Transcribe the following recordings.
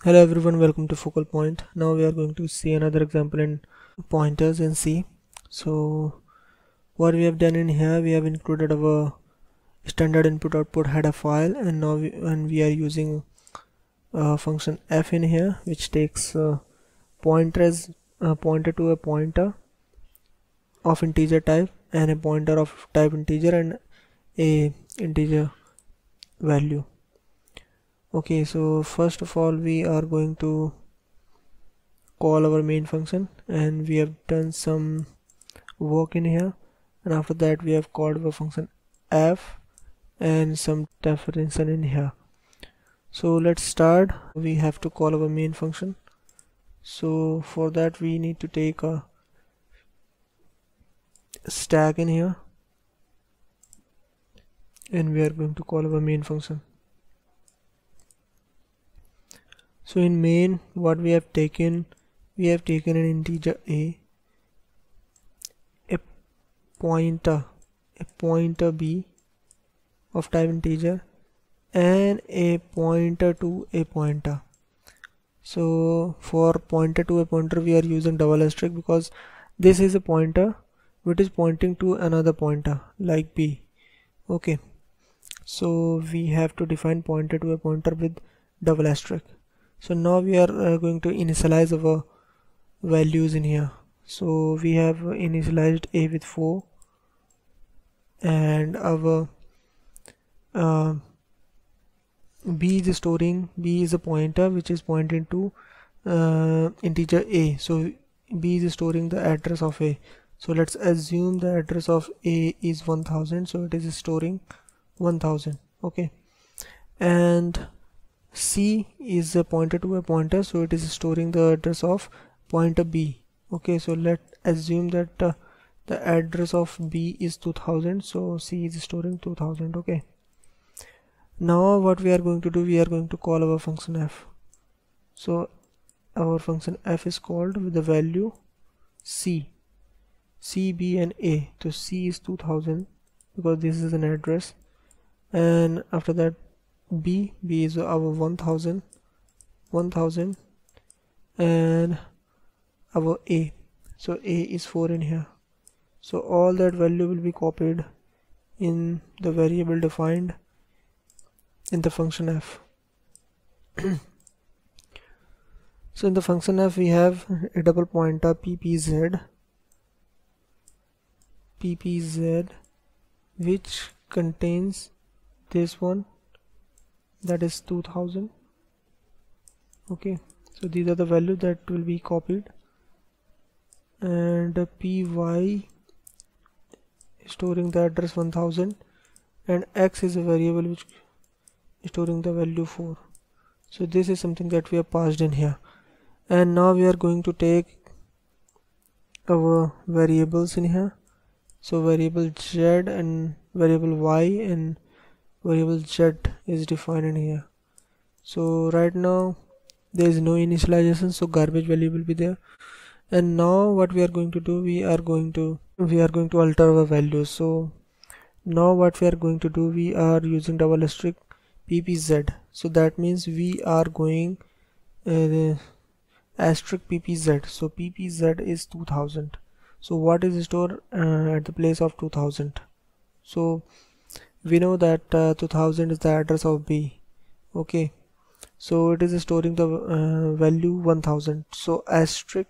Hello everyone, welcome to Focal Point. Now we are going to see another example in pointers in C. So what we have done in here, we have included our standard input output header file, and now we are using function f in here, which takes pointer as pointer to a pointer of integer type and a pointer of type integer and a integer value. Okay, so first of all we are going to call our main function, and we have done some work in here, and after that we have called our function f and some definition in here. So let's start. We have to call our main function, so for that we need to take a stack in here, and we are going to call our main function. So in main, what we have taken an integer a pointer b of type integer, and a pointer to a pointer. So for pointer to a pointer we are using double asterisk because this is a pointer which is pointing to another pointer like b. Okay, so we have to define pointer to a pointer with double asterisk. So now we are going to initialize our values in here. So we have initialized a with 4, and our b is a pointer which is pointing to integer a. So b is storing the address of a. So let's assume the address of a is 1000, so it is storing 1000. Okay, and c is a pointer to a pointer, so it is storing the address of pointer b. Okay, so let's assume that the address of b is 2000, so c is storing 2000. Okay, now what we are going to do, we are going to call our function f. So our function f is called with the value c, b and a. So c is 2000 because this is an address, and after that b is our 1000, and our a, so a is 4 in here. So all that value will be copied in the variable defined in the function f. So in the function f we have a double pointer ppz, which contains this one, that is 2000. Okay, so these are the values that will be copied, and py storing the address 1000, and x is a variable which is storing the value 4. So this is something that we have passed in here, and now we are going to take our variables in here. So variable z and variable y and variable z is defined in here. So right now there is no initialization, so garbage value will be there. And now what we are going to do, we are going to alter our values. So now what we are going to do, we are using double asterisk ppz. So that means we are going asterisk ppz. So ppz is 2000. So what is stored at the place of 2000? So we know that 2000 is the address of b. Okay, so it is storing the value 1000. So asterisk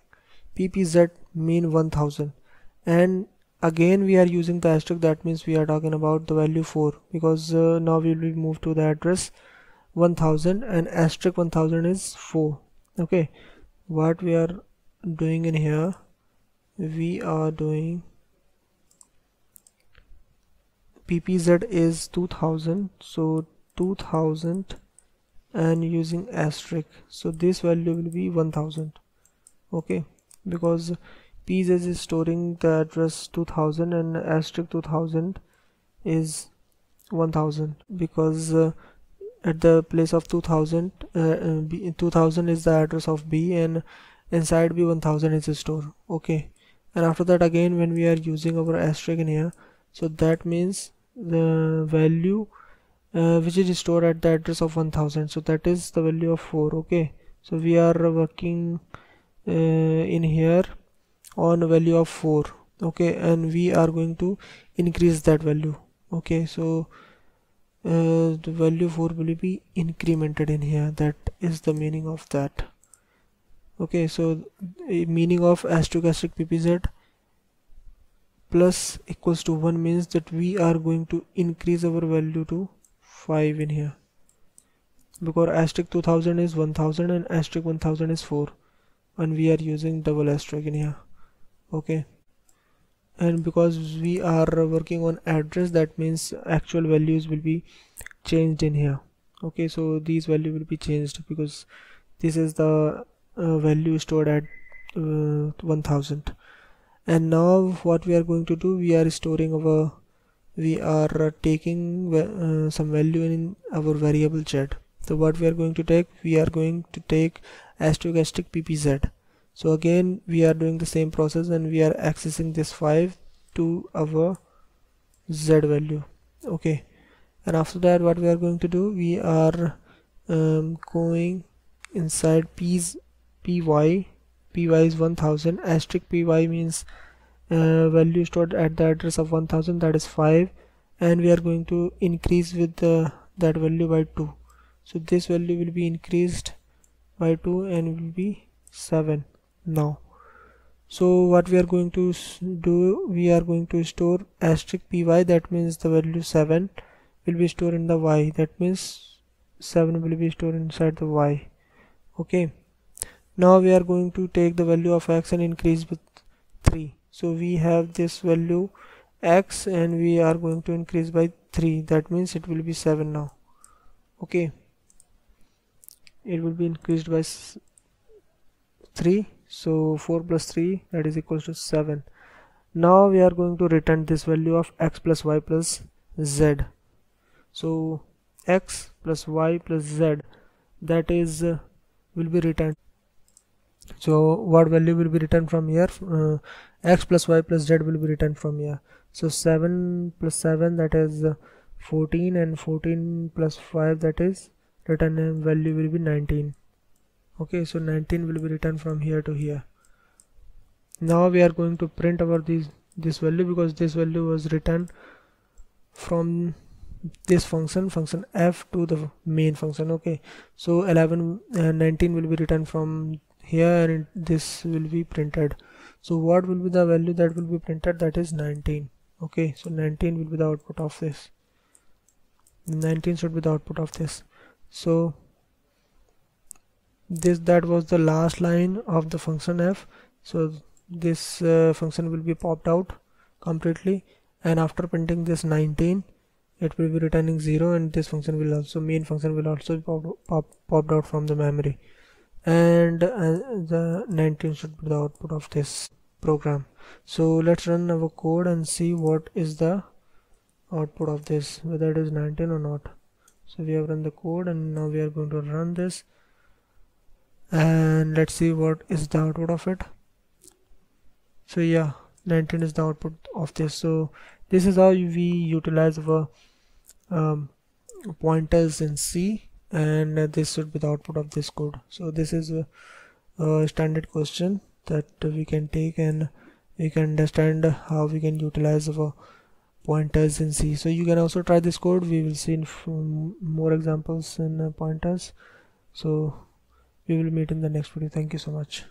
ppz mean 1000, and again we are using the asterisk, that means we are talking about the value 4, because now we will move to the address 1000, and asterisk 1000 is 4. Okay, what we are doing in here, we are doing ppz is 2000, so 2000 and using asterisk, so this value will be 1000. Okay, because pz is storing the address 2000 and asterisk 2000 is 1000, because at the place of 2000 2000 is the address of b, and inside b 1000 is stored. Okay, and after that again when we are using our asterisk in here, so that means the value which is stored at the address of 1000, so that is the value of 4. Okay, So we are working in here on a value of 4. Okay, and we are going to increase that value. Okay, so the value 4 will be incremented in here. That is the meaning of that. Okay, so meaning of asterisk ppz plus equals to 1 means that we are going to increase our value to 5 in here, because asterisk 2000 is 1000 and asterisk 1000 is 4, and we are using double asterisk in here. Okay, and because we are working on address, that means actual values will be changed in here. Okay, so these value will be changed because this is the value stored at 1000. And now what we are going to do, we are storing our, we are taking some value in our variable z. So what we are going to take, we are going to take asterisk ppz. So again we are doing the same process and we are accessing this 5 to our z value. Okay, and after that what we are going to do, we are going inside py is 1000, asterisk py means value stored at the address of 1000, that is 5, and we are going to increase with that value by 2. So this value will be increased by 2 and will be 7 now. So what we are going to do, we are going to store asterisk py, that means the value 7 will be stored in the y, that means 7 will be stored inside the y. Okay, now we are going to take the value of x and increase with 3. So we have this value x and we are going to increase by 3, that means it will be 7 now. Okay, it will be increased by 3, so 4 plus 3, that is equals to 7. Now we are going to return this value of x plus y plus z. So x plus y plus z, that is will be returned. So what value will be returned from here? X plus y plus z will be returned from here. So 7 plus 7, that is 14, and 14 plus 5, that is return value will be 19. Okay, so 19 will be returned from here to here. Now we are going to print our this value, because this value was returned from this function f to the main function. Okay, so 11 and 19 will be returned from here and this will be printed. So what will be the value that will be printed? That is 19. Okay, so 19 will be the output of this. 19 should be the output of this. So that was the last line of the function f. So this function will be popped out completely, and after printing this 19, it will be returning 0, and this function will also, main function will also be popped out from the memory, and the 19 should be the output of this program. So let's run our code and see what is the output of this, whether it is 19 or not. So we have run the code and now we are going to run this, and let's see what is the output of it. So yeah, 19 is the output of this. So this is how we utilize our pointers in C, and this should be the output of this code. So this is a standard question that we can take, and we can understand how we can utilize our pointers in C. So you can also try this code. We will see more examples in pointers. So we will meet in the next video. Thank you so much.